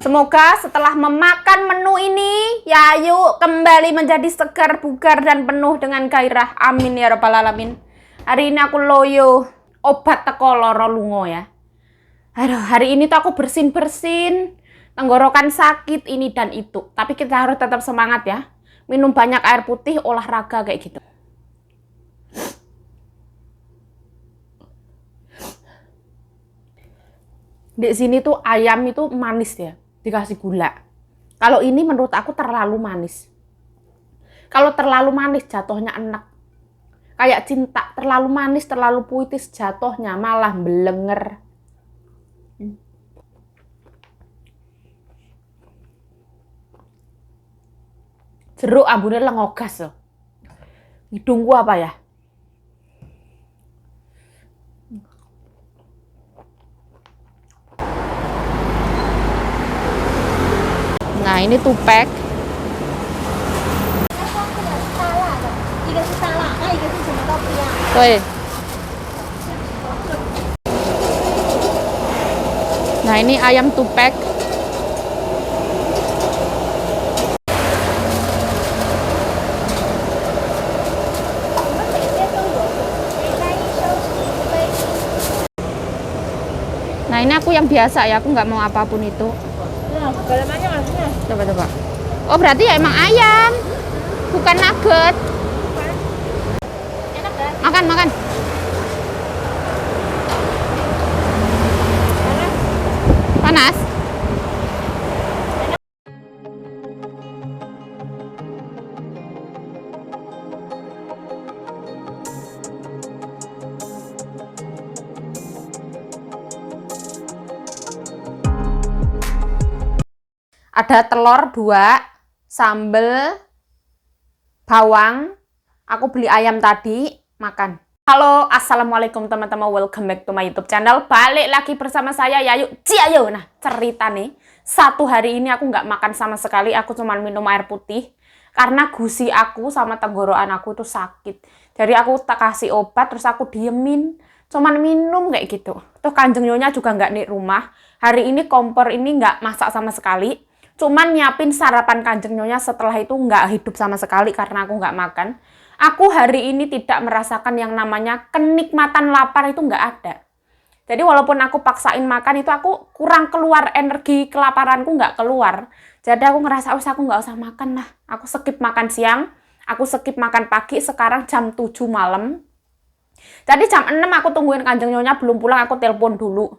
Semoga setelah memakan menu ini, Yayu kembali menjadi segar, bugar, dan penuh dengan gairah. Amin ya rabbal alamin. Hari ini aku loyo obat teko loro lungo ya. Aduh, hari ini tuh aku bersin-bersin, tenggorokan sakit ini dan itu. Tapi kita harus tetap semangat ya. Minum banyak air putih, olahraga kayak gitu. Di sini tuh ayam itu manis ya, dikasih gula. Kalau ini menurut aku terlalu manis. Kalau terlalu manis jatuhnya enak. Kayak cinta, terlalu manis, terlalu puitis jatuhnya malah belenger. Jeruk ambune lengogas loh. Hidungku apa ya? Nah, ini tupek. Woi. Nah, ini ayam tupek. Nah, ini aku yang biasa ya, aku nggak mau apapun itu. Coba. Oh, berarti ya emang ayam, bukan nugget. Makan. Panas. Ada telur 2, sambel, bawang. Aku beli ayam tadi, makan. Halo, assalamualaikum teman-teman, welcome back to my YouTube channel. Balik lagi bersama saya Yayu Ciayo. Nah, cerita nih, satu hari ini aku nggak makan sama sekali, aku cuma minum air putih. Karena gusi aku sama tenggorokan aku tuh sakit. Jadi aku tak kasih obat, terus aku diemin. Cuman minum kayak gitu. Tuh Kanjeng Nyonya juga nggak di rumah. Hari ini kompor ini nggak masak sama sekali. Cuman nyiapin sarapan Kanjeng Nyonya, setelah itu nggak hidup sama sekali karena aku nggak makan. Aku hari ini tidak merasakan yang namanya kenikmatan lapar, itu nggak ada. Jadi walaupun aku paksain makan itu aku kurang keluar, energi kelaparanku nggak keluar. Jadi aku ngerasa aku nggak usah makan lah. Aku skip makan siang, aku skip makan pagi, sekarang jam 7 malam. Jadi jam 6 aku tungguin Kanjeng Nyonya belum pulang, aku telepon dulu.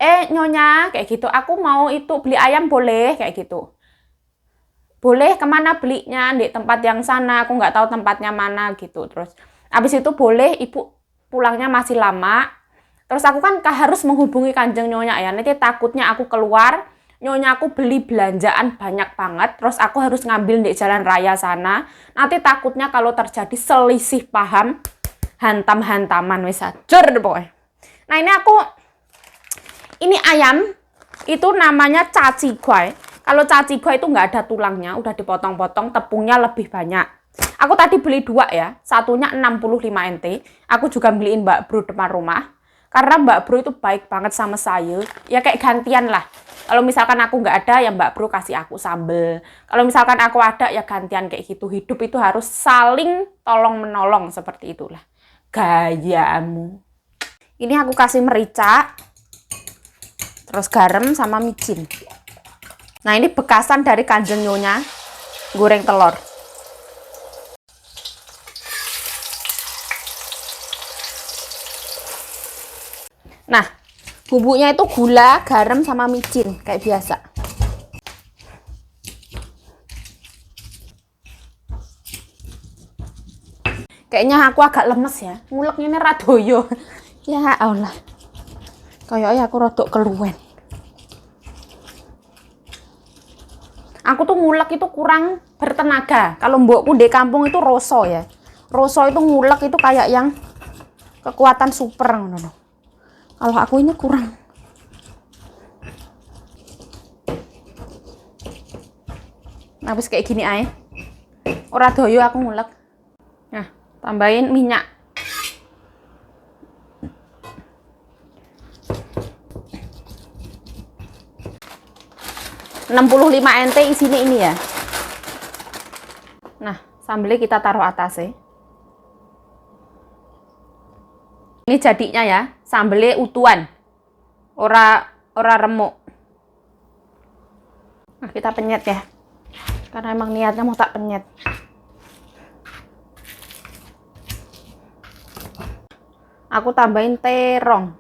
Nyonya, kayak gitu, aku mau itu beli ayam boleh, kayak gitu. Boleh, kemana belinya? Di tempat yang sana, aku nggak tahu tempatnya mana gitu. Terus abis itu boleh, ibu pulangnya masih lama. Terus aku kan harus menghubungi Kanjeng Nyonya ya, nanti takutnya aku keluar, Nyonya aku beli belanjaan banyak banget, terus aku harus ngambil di jalan raya sana. Nanti takutnya kalau terjadi selisih paham, hantam-hantaman wis ajur pokoknya. Nah, ini ayam, itu namanya caci guai. Kalau caci guai itu nggak ada tulangnya, udah dipotong-potong, tepungnya lebih banyak. Aku tadi beli 2 ya, satunya 65 NT. Aku juga beliin Mbak Bro depan rumah. Karena Mbak Bro itu baik banget sama saya. Ya kayak gantian lah. Kalau misalkan aku nggak ada, ya Mbak Bro kasih aku sambel. Kalau misalkan aku ada, ya gantian kayak gitu. Hidup itu harus saling tolong-menolong, seperti itulah gayamu. Ini aku kasih merica. Terus garam sama micin. Nah, ini bekasan dari Kanjeng Nyonya goreng telur. Nah, bumbunya itu gula, garam sama micin kayak biasa. Kayaknya aku agak lemes ya. Nguleknya ini radoyo. Ya Allah. Kayaknya aku rodok keluwen. Aku tuh ngulek itu kurang bertenaga. Kalau mbokku di kampung itu roso ya. Roso itu ngulek itu kayak yang kekuatan super. Kalau aku ini kurang. Habis kayak gini aja. Ora doyo aku ngulek. Nah, tambahin minyak. 65 NT isinya ini ya. Nah, sambelnya kita taruh atasnya. Ini jadinya ya, sambelnya utuhan. Ora remuk. Nah, kita penyet ya. Karena emang niatnya mau tak penyet. Aku tambahin terong.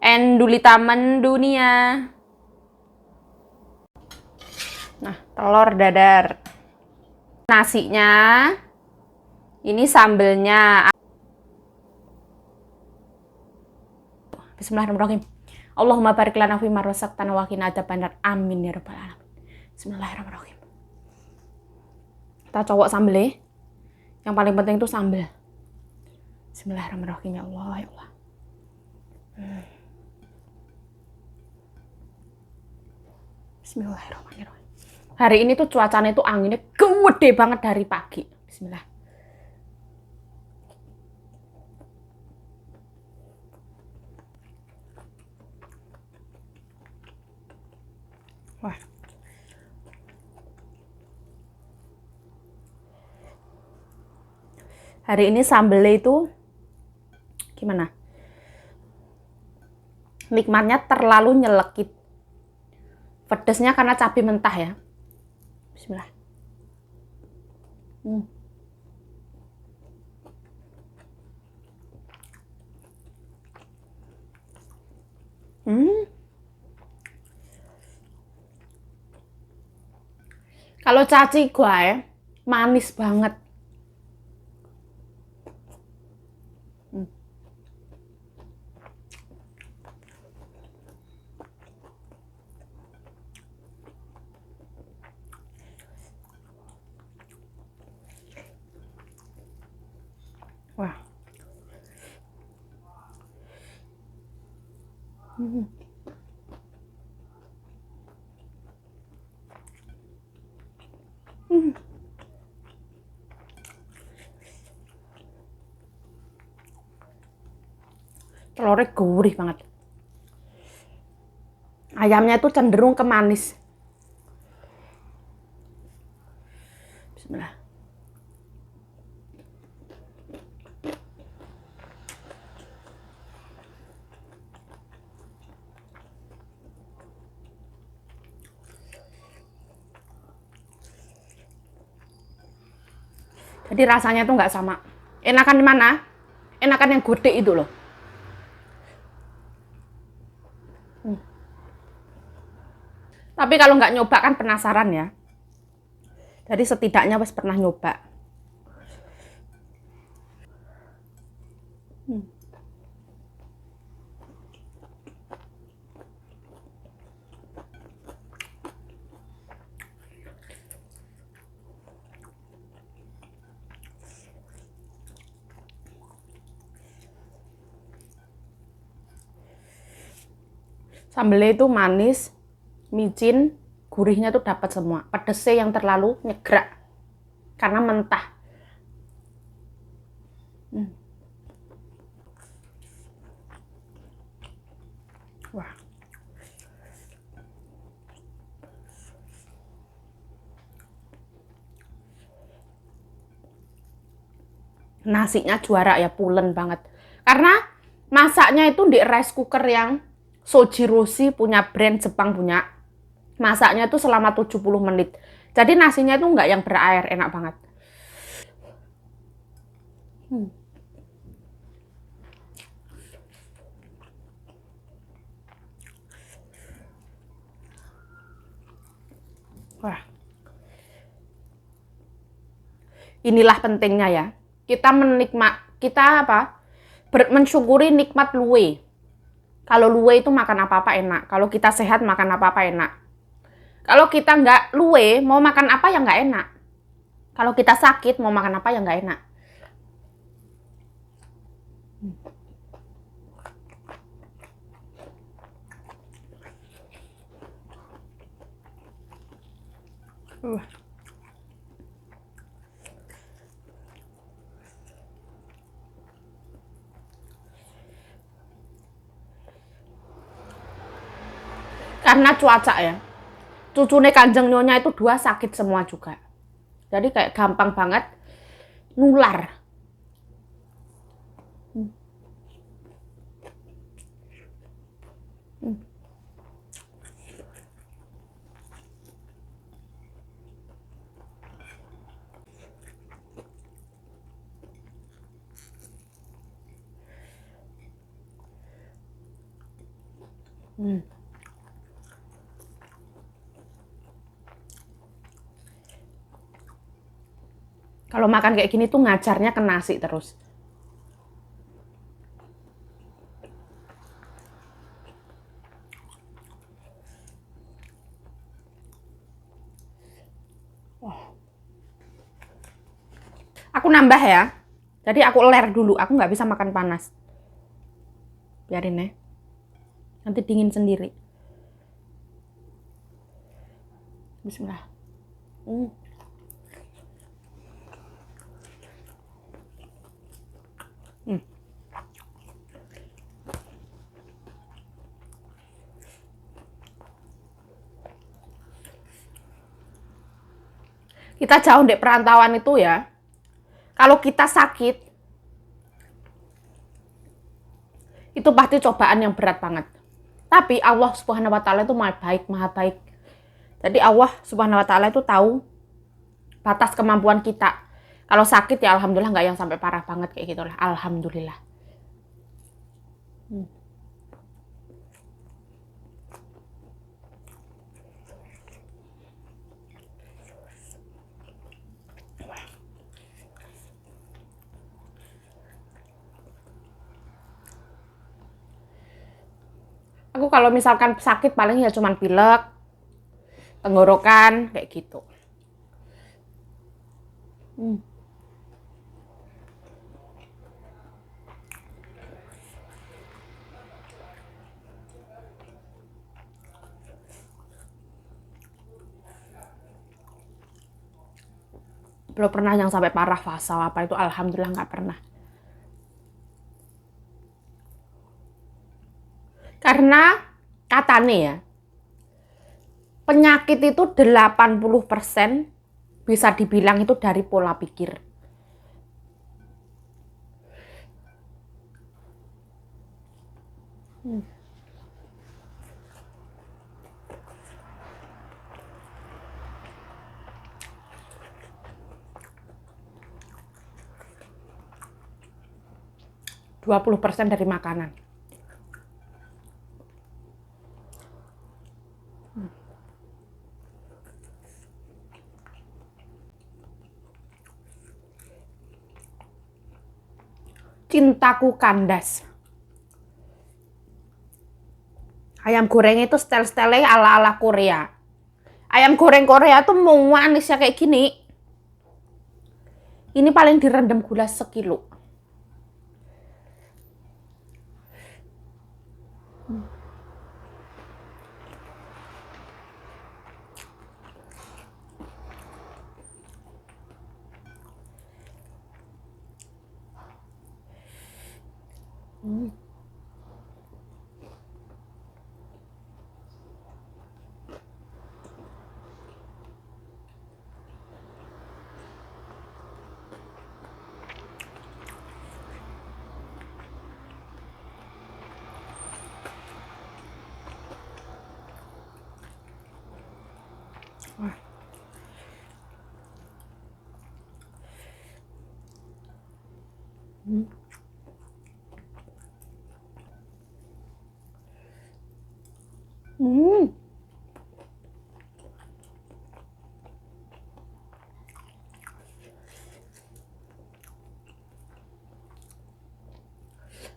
Endulita mendunia. Nah, telur dadar. Nasinya. Ini sambelnya. Bismillahirrahmanirrahim. Allahumma barik lana fi ma razaqtana wa qina adzabannar. Amin ya rabbal alamin. Bismillahirrahmanirrahim. Kita cowok sambelnya. Yang paling penting itu sambel. Bismillahirrahmanirrahim. Ya Allah, ya Allah. Bismillahirrahmanirrahim. Hari ini tuh cuacanya tuh anginnya gede banget dari pagi. Bismillah. Wah. Hari ini sambelnya itu gimana? Nikmatnya terlalu nyelekit. Pedesnya karena cabai mentah ya. Bismillah. Kalau caci gue manis banget. Wah. Telurnya gurih banget. Ayamnya itu cenderung ke manis. Bismillah. Jadi rasanya tuh nggak sama. Enakan di mana? Enakan yang gede itu loh. Tapi kalau nggak nyoba kan penasaran ya. Jadi setidaknya wes pernah nyoba. Sambelnya itu manis, micin, gurihnya tuh dapat semua. Pedesnya yang terlalu nyegrak karena mentah. Wah. Nasinya juara ya, pulen banget. Karena masaknya itu di rice cooker yang Sojiroshi punya, brand Jepang punya. Masaknya itu selama 70 menit. Jadi nasinya itu nggak yang berair, enak banget. Wah. Inilah pentingnya ya. Kita mensyukuri nikmat luwe. Kalau luwe itu makan apa-apa enak. Kalau kita sehat makan apa-apa enak. Kalau kita nggak luwe, mau makan apa yang nggak enak. Kalau kita sakit, mau makan apa yang nggak enak. karena cuaca ya. Cucune Kanjeng Nyonya itu 2 sakit semua juga. Jadi kayak gampang banget nular. Kalau makan kayak gini tuh ngajarnya ke nasi terus. Aku nambah ya. Jadi aku ler dulu. Aku nggak bisa makan panas. Biarin ya. Nanti dingin sendiri. Bismillah. Kita jauh di perantauan itu ya. Kalau kita sakit, itu pasti cobaan yang berat banget. Tapi Allah Subhanahu wa Ta'ala itu maha baik. Jadi Allah Subhanahu wa Ta'ala itu tahu batas kemampuan kita. Kalau sakit ya alhamdulillah nggak yang sampai parah banget kayak gitulah. Alhamdulillah. Aku kalau misalkan sakit paling ya cuman pilek, tenggorokan, kayak gitu. 'Belum pernah yang sampai parah fasa apa itu, alhamdulillah nggak pernah. Karena katanya ya, penyakit itu 80% bisa dibilang itu dari pola pikir. Hmm. 20% dari makanan. Cintaku kandas. Ayam goreng itu style-style ala-ala Korea. Ayam goreng Korea tuh mau manisnya kayak gini. Ini paling direndam gula sekilo.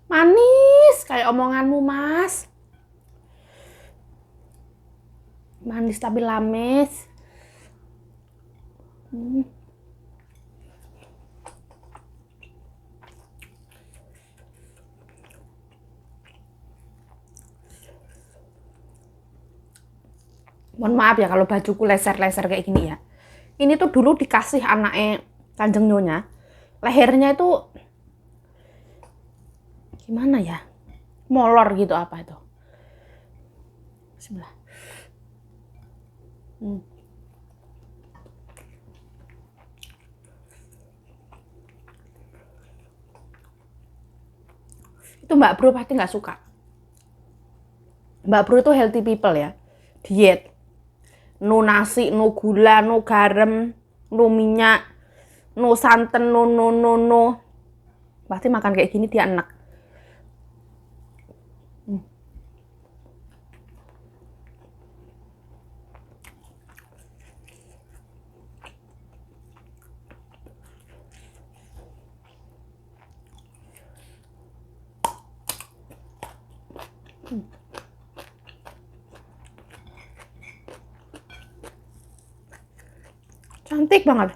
Manis kayak omonganmu, Mas. Manis tapi lames. Mohon maaf ya kalau bajuku leser-leser kayak gini ya. Ini tuh dulu dikasih anaknya Kanjeng Nyonya. Lehernya itu gimana ya? Molor gitu apa itu. Bismillah. Itu Mbak Bro pasti nggak suka. Mbak Bro itu healthy people ya. Diet. No nasi, no gula, no garam, no minyak, no santan, no. Pasti makan kayak gini dia enak. Cantik banget.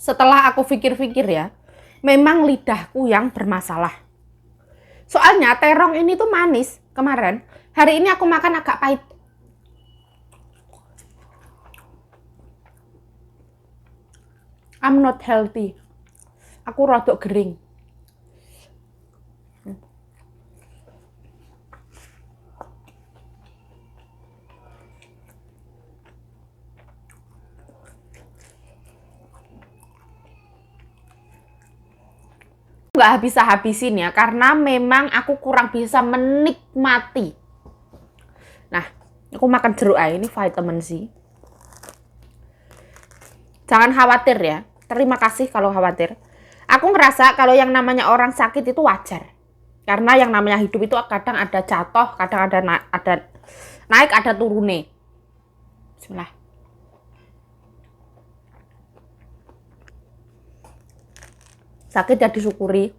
Setelah aku pikir-pikir ya, memang lidahku yang bermasalah. Soalnya terong ini tuh manis kemarin. Hari ini aku makan agak pahit. I'm not healthy. Aku rodok gering. Nggak habis-habisin ya, karena memang aku kurang bisa menikmati. Nah, aku makan jeruk aja, ini vitamin C. Jangan khawatir ya, terima kasih kalau khawatir. Aku ngerasa kalau yang namanya orang sakit itu wajar. Karena yang namanya hidup itu kadang ada jatuh, kadang ada naik, ada turune. Bismillah. Sakit ya disyukuri.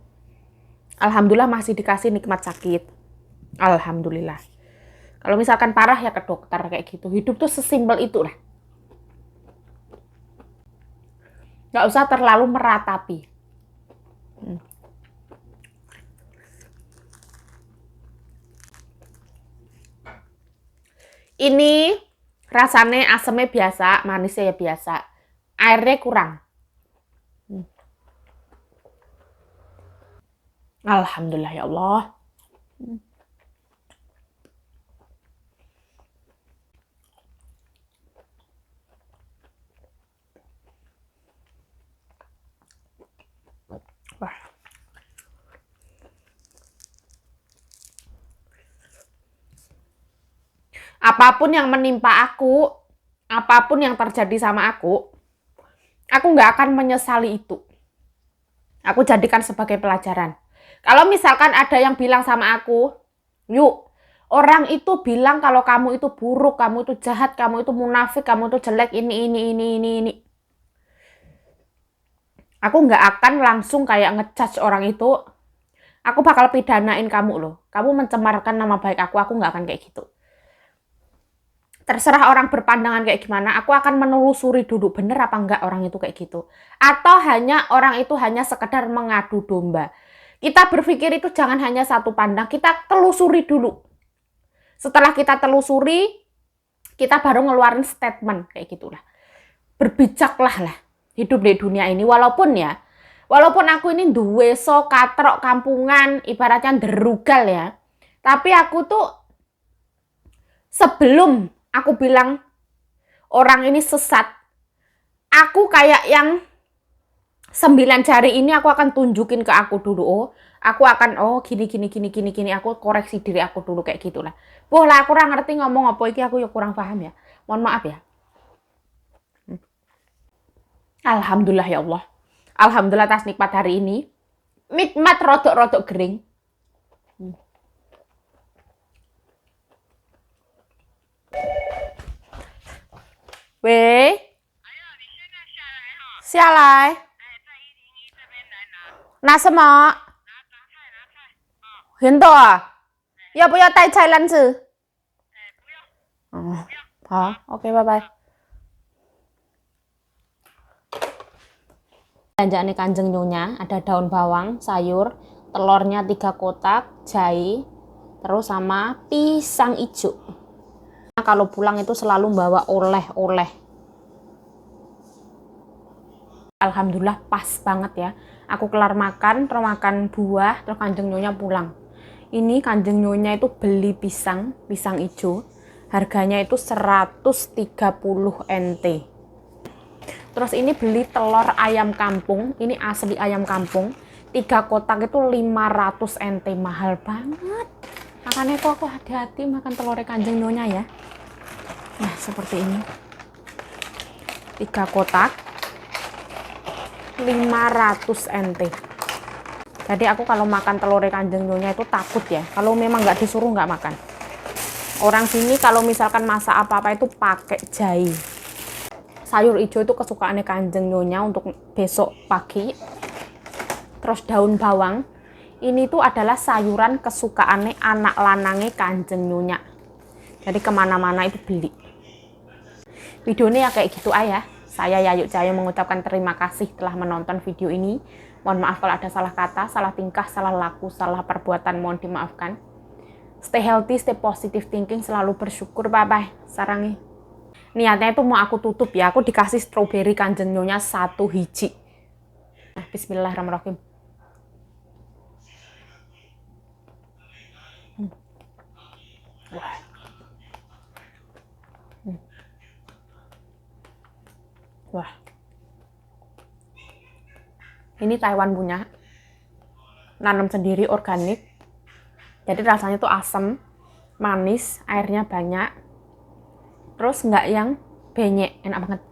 Alhamdulillah masih dikasih nikmat sakit. Alhamdulillah. Kalau misalkan parah ya ke dokter kayak gitu. Hidup tuh sesimpel itu lah. Gak usah terlalu meratapi. Ini rasanya asamnya biasa, manisnya ya biasa. Airnya kurang. Alhamdulillah ya Allah. Wah. Apapun yang menimpa aku, apapun yang terjadi sama aku nggak akan menyesali itu. Aku jadikan sebagai pelajaran. Kalau misalkan ada yang bilang sama aku, yuk, orang itu bilang kalau kamu itu buruk, kamu itu jahat, kamu itu munafik, kamu itu jelek, ini. Aku nggak akan langsung kayak ngejudge orang itu. Aku bakal pidanain kamu loh. Kamu mencemarkan nama baik aku nggak akan kayak gitu. Terserah orang berpandangan kayak gimana, aku akan menelusuri dulu bener apa enggak orang itu kayak gitu. Atau hanya orang itu hanya sekedar mengadu domba. Kita berpikir itu jangan hanya satu pandang, kita telusuri dulu. Setelah kita telusuri, kita baru ngeluarin statement kayak gitulah. Berbijaklah lah hidup di dunia ini, walaupun aku ini duwe so katrok kampungan, ibaratnya derugal ya. Tapi aku tuh sebelum aku bilang orang ini sesat, aku kayak yang 9 jari ini aku akan tunjukin ke aku dulu. Aku akan gini, aku koreksi diri aku dulu kayak gitulah. Lah aku kurang ngerti ngomong apa iki, aku ya kurang paham ya. Mohon maaf ya. Alhamdulillah ya Allah. Alhamdulillah atas nikmat hari ini. Nikmat rodok-rodok gering.喂，下来。拿什么？很多啊？要不要带菜篮子？哦，好，OK，拜拜。Belanjaan Kanjeng Nyonya ada daun bawang, sayur, telurnya 3 kotak, jahe, terus sama pisang hijau. Nah, kalau pulang itu selalu bawa oleh-oleh. Alhamdulillah pas banget ya. Aku kelar makan, terus makan buah, terus Kanjeng Nyonya pulang. Ini Kanjeng Nyonya itu beli pisang hijau. Harganya itu 130 NT. Terus ini beli telur ayam kampung, ini asli ayam kampung. 3 kotak itu 500 NT, mahal banget. Makanya itu aku hati-hati makan telur Kanjeng Nyonya ya. Nah, seperti ini. 3 kotak 500 NT. Jadi aku kalau makan telur Kanjeng Nyonya itu takut ya. Kalau memang nggak disuruh nggak makan. Orang sini kalau misalkan masak apa-apa itu pakai jahe. Sayur hijau itu kesukaannya Kanjeng Nyonya untuk besok pagi. Terus daun bawang. Ini tuh adalah sayuran kesukaannya anak lanangnya Kanjeng Nyonya. Jadi kemana-mana itu beli. Videonya ya kayak gitu aja. Saya Yayu Cahyo mengucapkan terima kasih telah menonton video ini. Mohon maaf kalau ada salah kata, salah tingkah, salah laku, salah perbuatan, mohon dimaafkan. Stay healthy, stay positive thinking, selalu bersyukur. Bye-bye. Sarangi. Niatnya itu mau aku tutup ya. Aku dikasih strawberry Kanjeng Nyonya 1 hiji. Nah, bismillahirrahmanirrahim. Wah. Wah. Ini Taiwan punya. Nanam sendiri, organik. Jadi rasanya tuh asam, manis, airnya banyak. Terus nggak yang benyek, enak banget.